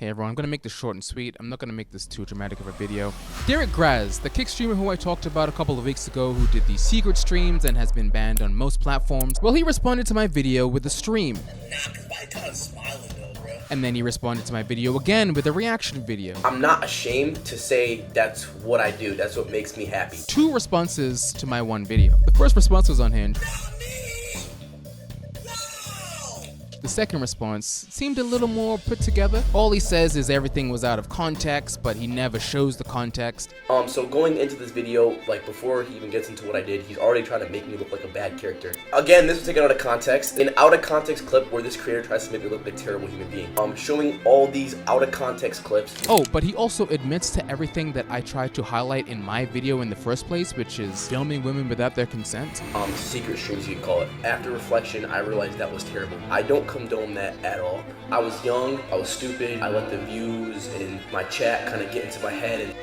Hey everyone, I'm going to make this short and sweet. I'm not going to make this too dramatic of a video. Derek Graz, the kick streamer who I talked about a couple of weeks ago who did the secret streams and has been banned on most platforms, well, he responded to my video with a stream. And then he responded to my video again with a reaction video. I'm not ashamed to say that's what I do. That's what makes me happy. 2 responses to my one video. The first response was unhinged. The second response seemed a little more put together. All he says is everything was out of context, but he never shows the context. So going into this video, like before he even gets into what I did, he's already trying to make me look like a bad character. Again, this was taken out of context. An out of context clip where this creator tries to make me look like a terrible human being. Showing all these out of context clips. Oh, but he also admits to everything that I tried to highlight in my video in the first place, which is filming women without their consent. Secret streams, you could call it. After reflection, I realized that was terrible. I don't condone that at all. I was young, I was stupid, I let the views and my chat kind of get into my head, and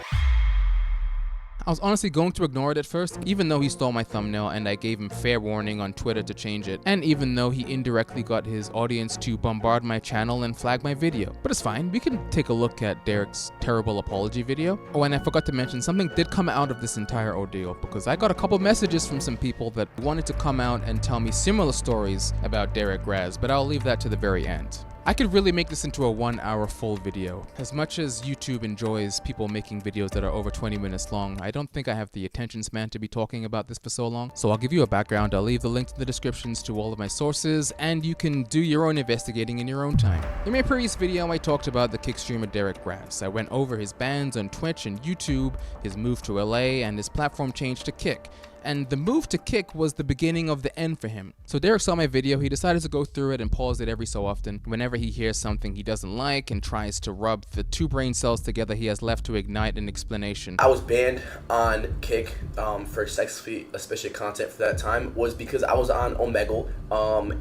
I was honestly going to ignore it at first, even though he stole my thumbnail and I gave him fair warning on Twitter to change it, and even though he indirectly got his audience to bombard my channel and flag my video. But it's fine, we can take a look at Derek's terrible apology video. Oh, and I forgot to mention, something did come out of this entire ordeal, because I got a couple messages from some people that wanted to come out and tell me similar stories about Derek Graz, but I'll leave that to the very end. I could really make this into a 1-hour full video. As much as YouTube enjoys people making videos that are over 20 minutes long, I don't think I have the attention span to be talking about this for so long. So I'll give you a background, I'll leave the links in the descriptions to all of my sources, and you can do your own investigating in your own time. In my previous video, I talked about the kick streamer Derek Graz. I went over his bans on Twitch and YouTube, his move to LA, and his platform change to Kick. And the move to Kick was the beginning of the end for him. So Derek saw my video, he decided to go through it and pause it every so often. Whenever he hears something he doesn't like and tries to rub the 2 brain cells together he has left to ignite an explanation. I was banned on Kick for sexually explicit content for that time was because I was on Omegle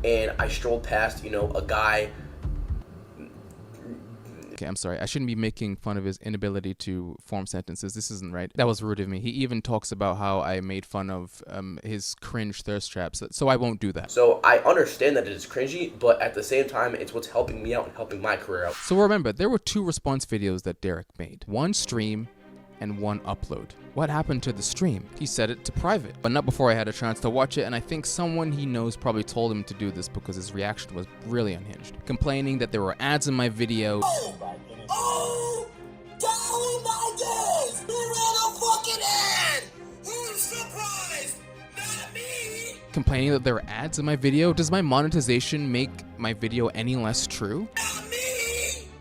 and I strolled past, a guy. Okay, I'm sorry. I shouldn't be making fun of his inability to form sentences. This isn't right. That was rude of me. He even talks about how I made fun of his cringe thirst traps, so I won't do that. So I understand that it is cringy, but at the same time, it's what's helping me out and helping my career out. So remember, there were 2 response videos that Derek made. 1 stream and 1 upload. What happened to the stream? He set it to private, but not before I had a chance to watch it, and I think someone he knows probably told him to do this because his reaction was really unhinged. Complaining that there were ads in my video. Oh my goodness. Oh! Golly my days! He ran a fucking ad! Who's surprised? Not me! Complaining that there were ads in my video. Does my monetization make my video any less true? Not me!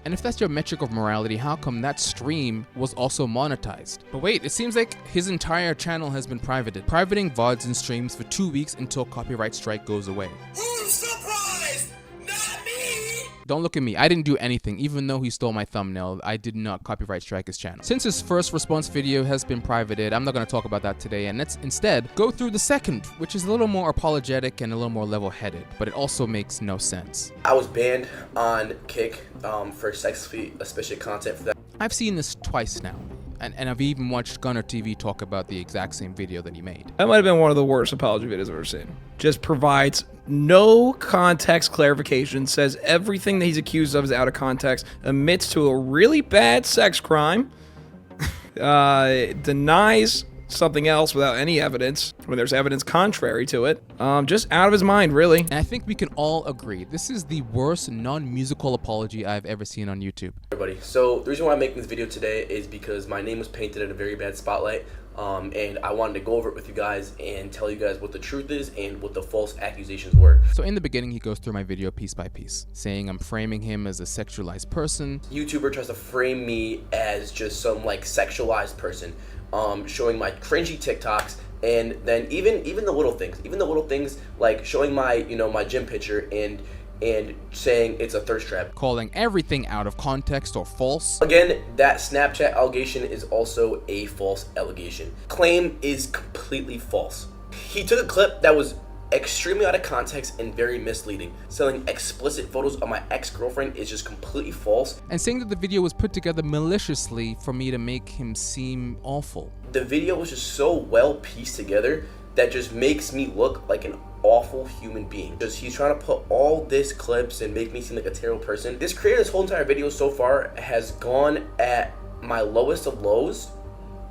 And if that's your metric of morality, how come that stream was also monetized? But wait, it seems like his entire channel has been privated. Privating VODs and streams for 2 weeks until copyright strike goes away. Who's surprised? Not me! Don't look at me, I didn't do anything. Even though he stole my thumbnail, I did not copyright strike his channel. Since his first response video has been privated, I'm not going to talk about that today, and let's instead go through the second, which is a little more apologetic and a little more level-headed, but it also makes no sense. I was banned on Kick for sexually explicit content for that. I've seen this twice now, and I've even watched Gunner TV talk about the exact same video that he made. That might have been one of the worst apology videos I've ever seen. Just provides no context clarification, says everything that he's accused of is out of context, admits to a really bad sex crime, denies something else without any evidence when there's evidence contrary to it. Just out of his mind, really. And I think we can all agree, this is the worst non-musical apology I've ever seen on YouTube. Everybody, so the reason why I'm making this video today is because my name was painted in a very bad spotlight, and I wanted to go over it with you guys and tell you guys what the truth is and what the false accusations were. So in the beginning, he goes through my video piece by piece, saying I'm framing him as a sexualized person. YouTuber tries to frame me as just some sexualized person, showing my cringy TikToks, and then even the little things, like showing my my gym picture and saying it's a thirst trap. Calling everything out of context or false. Again, that Snapchat allegation is also a false allegation. Claim is completely false. He took a clip that was extremely out of context and very misleading. Selling explicit photos of my ex-girlfriend is just completely false. And saying that the video was put together maliciously for me to make him seem awful. The video was just so well pieced together that just makes me look like an awful human being. Just he's trying to put all this clips and make me seem like a terrible person. This creator, this whole entire video so far has gone at my lowest of lows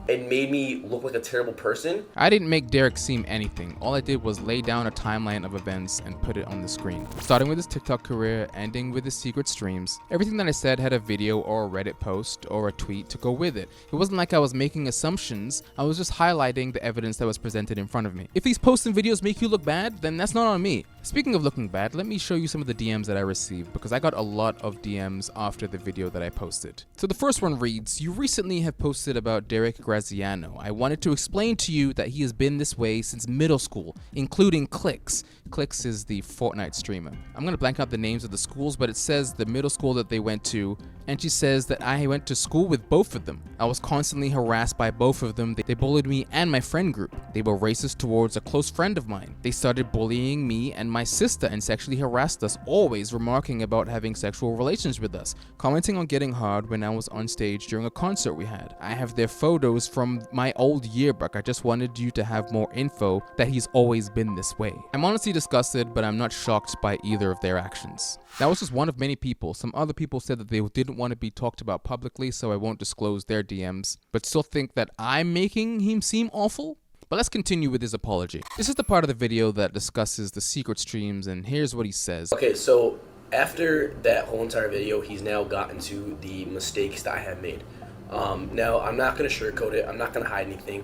and made me look like a terrible person. I didn't make Derek seem anything. All I did was lay down a timeline of events and put it on the screen. Starting with his TikTok career, ending with his secret streams. Everything that I said had a video or a Reddit post or a tweet to go with it. It wasn't like I was making assumptions, I was just highlighting the evidence that was presented in front of me. If these posts and videos make you look bad, then that's not on me. Speaking of looking bad, let me show you some of the DMs that I received, because I got a lot of DMs after the video that I posted. So the first one reads, "You recently have posted about Derek Graziano. I wanted to explain to you that he has been this way since middle school, including Clicks." Clicks is the Fortnite streamer. I'm gonna blank out the names of the schools, but it says the middle school that they went to, and she says that I went to school with both of them. I was constantly harassed by both of them. They bullied me and my friend group. They were racist towards a close friend of mine. They started bullying me and my sister and sexually harassed us, always remarking about having sexual relations with us, commenting on getting hard when I was on stage during a concert we had. I have their photos from my old yearbook. I just wanted you to have more info that he's always been this way. I'm honestly disgusted, but I'm not shocked by either of their actions. That was just one of many people. Some other people said that they didn't want to be talked about publicly, so I won't disclose their DMs, but still think that I'm making him seem awful? But let's continue with his apology. This is the part of the video that discusses the secret streams, and here's what he says. Okay, so after that whole entire video, he's now gotten to the mistakes that I have made. Now, I'm not going to sugarcoat it. I'm not going to hide anything.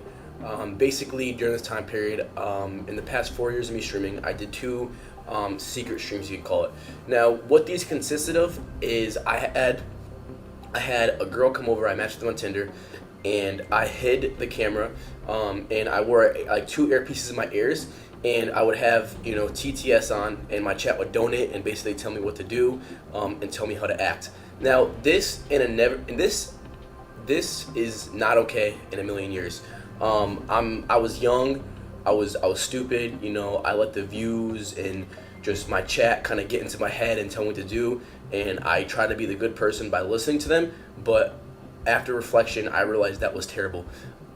Basically, during this time period, in the past 4 years of me streaming, I did 2 secret streams, you could call it. Now, what these consisted of is I had a girl come over, I matched them on Tinder, and I hid the camera, and I wore like 2 earpieces in my ears, and I would have, you know, TTS on, and my chat would donate and basically tell me what to do, and tell me how to act. Now, this is not okay in a million years. I was young, I was stupid, you know, I let the views and just my chat kind of get into my head and tell me what to do, and I try to be the good person by listening to them, but after reflection, I realized that was terrible.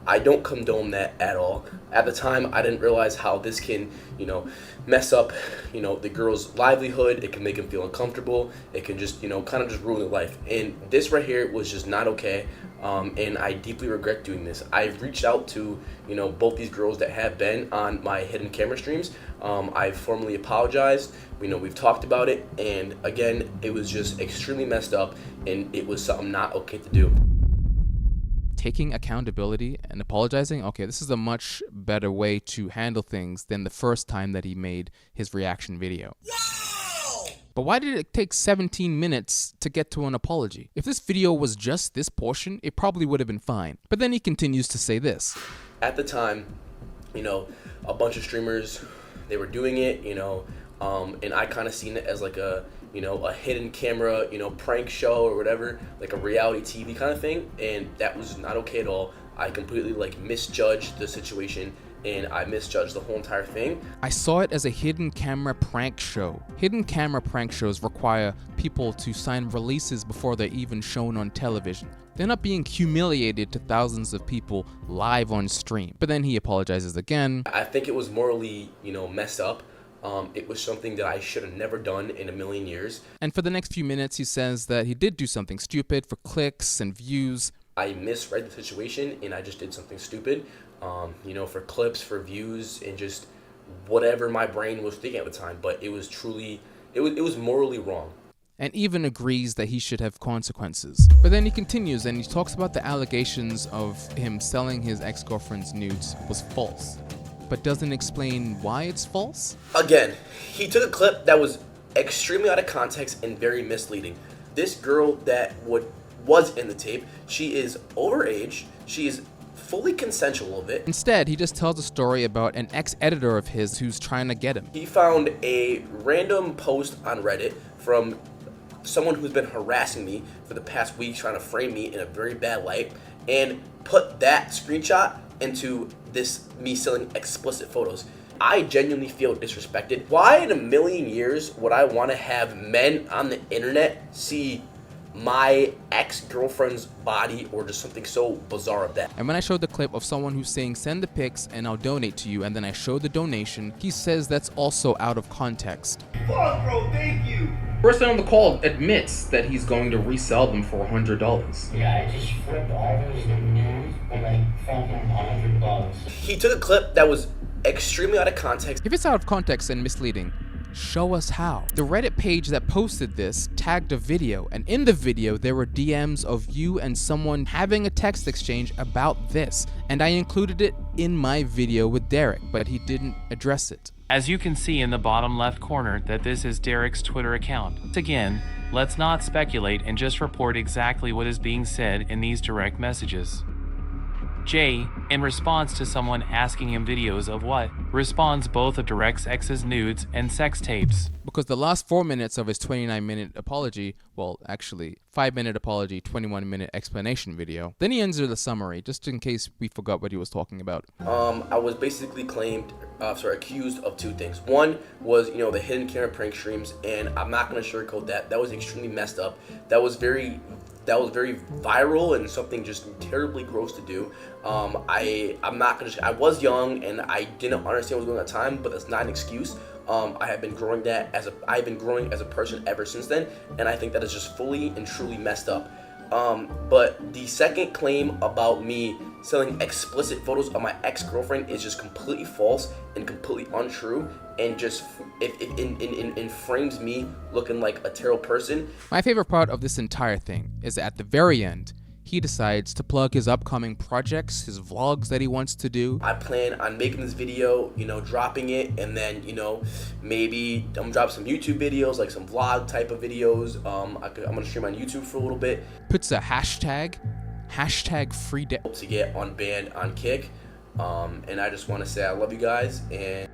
I don't condone that at all. At the time, I didn't realize how this can, you know, mess up, you know, the girl's livelihood. It can make them feel uncomfortable. It can just, you know, kind of just ruin their life. And this right here was just not okay. And I deeply regret doing this. I've reached out to, you know, both these girls that have been on my hidden camera streams. I've formally apologized. You know, we've talked about it. And again, it was just extremely messed up, and it was something not okay to do. Taking accountability and apologizing, okay, this is a much better way to handle things than the first time that he made his reaction video. But why did it take 17 minutes to get to an apology? If this video was just this portion, it probably would have been fine. But then he continues to say this. At the time, you know, a bunch of streamers, they were doing it, you know, and I kind of seen it as like a, you know, a hidden camera, you know, prank show or whatever, like a reality TV kind of thing, and that was not okay at all. I completely like misjudged the situation, and I misjudged the whole entire thing. I saw it as a hidden camera prank show. Hidden camera prank shows require people to sign releases before they're even shown on television. They're not being humiliated to thousands of people live on stream. But then he apologizes again. I think it was morally, you know, messed up. It was something that I should have never done in a million years. And for the next few minutes, he says that he did do something stupid for clicks and views. I misread the situation, and I just did something stupid, you know, for clips, for views, and just whatever my brain was thinking at the time. But it was truly, it was morally wrong. And even agrees that he should have consequences. But then he continues and he talks about the allegations of him selling his ex-girlfriend's nudes was false, but doesn't explain why it's false? Again, he took a clip that was extremely out of context and very misleading. This girl that was in the tape, she is overage, she is fully consensual of it. Instead, he just tells a story about an ex-editor of his who's trying to get him. He found a random post on Reddit from someone who's been harassing me for the past week, trying to frame me in a very bad light, and put that screenshot into this me selling explicit photos. I genuinely feel disrespected. Why in a million years would I want to have men on the internet see my ex-girlfriend's body or just something so bizarre of that. And when I showed the clip of someone who's saying send the pics and I'll donate to you, and then I showed the donation, he says that's also out of context. Fuck, bro, thank you. Person on the call admits that he's going to resell them for $100. Yeah, I just flipped all those nudes for like fucking $100. He took a clip that was extremely out of context. If it's out of context and misleading, show us how. The Reddit page that posted this tagged a video, and in the video there were DMs of you and someone having a text exchange about this, and I included it in my video with Derek, but he didn't address it. As you can see in the bottom left corner that this is Derek's Twitter account. Again, let's not speculate and just report exactly what is being said in these direct messages. Jay, in response to someone asking him videos of what, responds both of Derek's ex's nudes and sex tapes. Because the last 4 minutes of his 29-minute apology, well, actually, 5-minute apology, 21-minute explanation video. Then he ends with a summary, just in case we forgot what he was talking about. I was basically accused of two things. One was, the hidden camera prank streams, and I'm not gonna sugarcoat that. That was extremely messed up. That was very viral and something just terribly gross to do. I was young and I didn't understand what was going on at the time, but that's not an excuse. I've been growing as a person ever since then, and I think that is just fully and truly messed up. But the second claim about me selling explicit photos of my ex-girlfriend is just completely false and completely untrue, and just it frames me looking like a terrible person. My favorite part of this entire thing is that at the very end, he decides to plug his upcoming projects, his vlogs that he wants to do. I plan on making this video, dropping it, and then, maybe I'm gonna drop some YouTube videos, like some vlog type of videos. I'm gonna stream on YouTube for a little bit. Puts a hashtag free day to get unbanned on Kick. And I just want to say I love you guys. And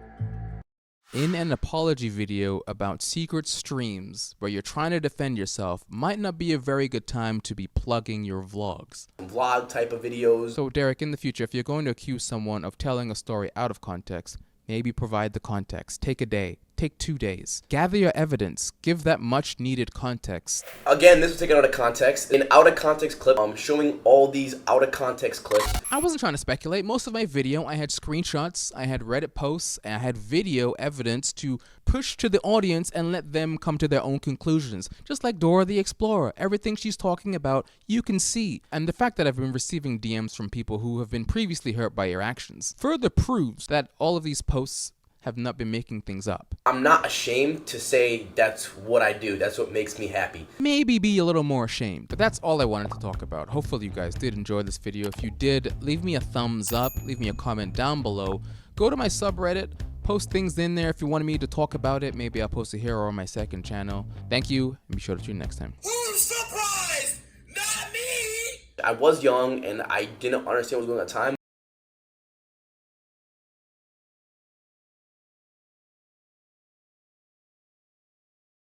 in an apology video about secret streams where you're trying to defend yourself might not be a very good time to be plugging your vlogs. Vlog type of videos. So Derek, in the future, if you're going to accuse someone of telling a story out of context, maybe provide the context. Take a day. Take 2 days. Gather your evidence. Give that much needed context. Again, this was taken out of context. An out of context clip. I'm showing all these out of context clips. I wasn't trying to speculate. Most of my video, I had screenshots, I had Reddit posts, and I had video evidence to push to the audience and let them come to their own conclusions. Just like Dora the Explorer. Everything she's talking about, you can see. And the fact that I've been receiving DMs from people who have been previously hurt by your actions further proves that all of these posts have not been making things up. I'm not ashamed to say that's what I do. That's what makes me happy. Maybe be a little more ashamed. But that's all I wanted to talk about. Hopefully you guys did enjoy this video. If you did, leave me a thumbs up. Leave me a comment down below. Go to my subreddit. Post things in there if you wanted me to talk about it. Maybe I'll post it here or on my second channel. Thank you, and be sure to tune in next time. Who's surprised? Not me! I was young and I didn't understand what was going on at the time.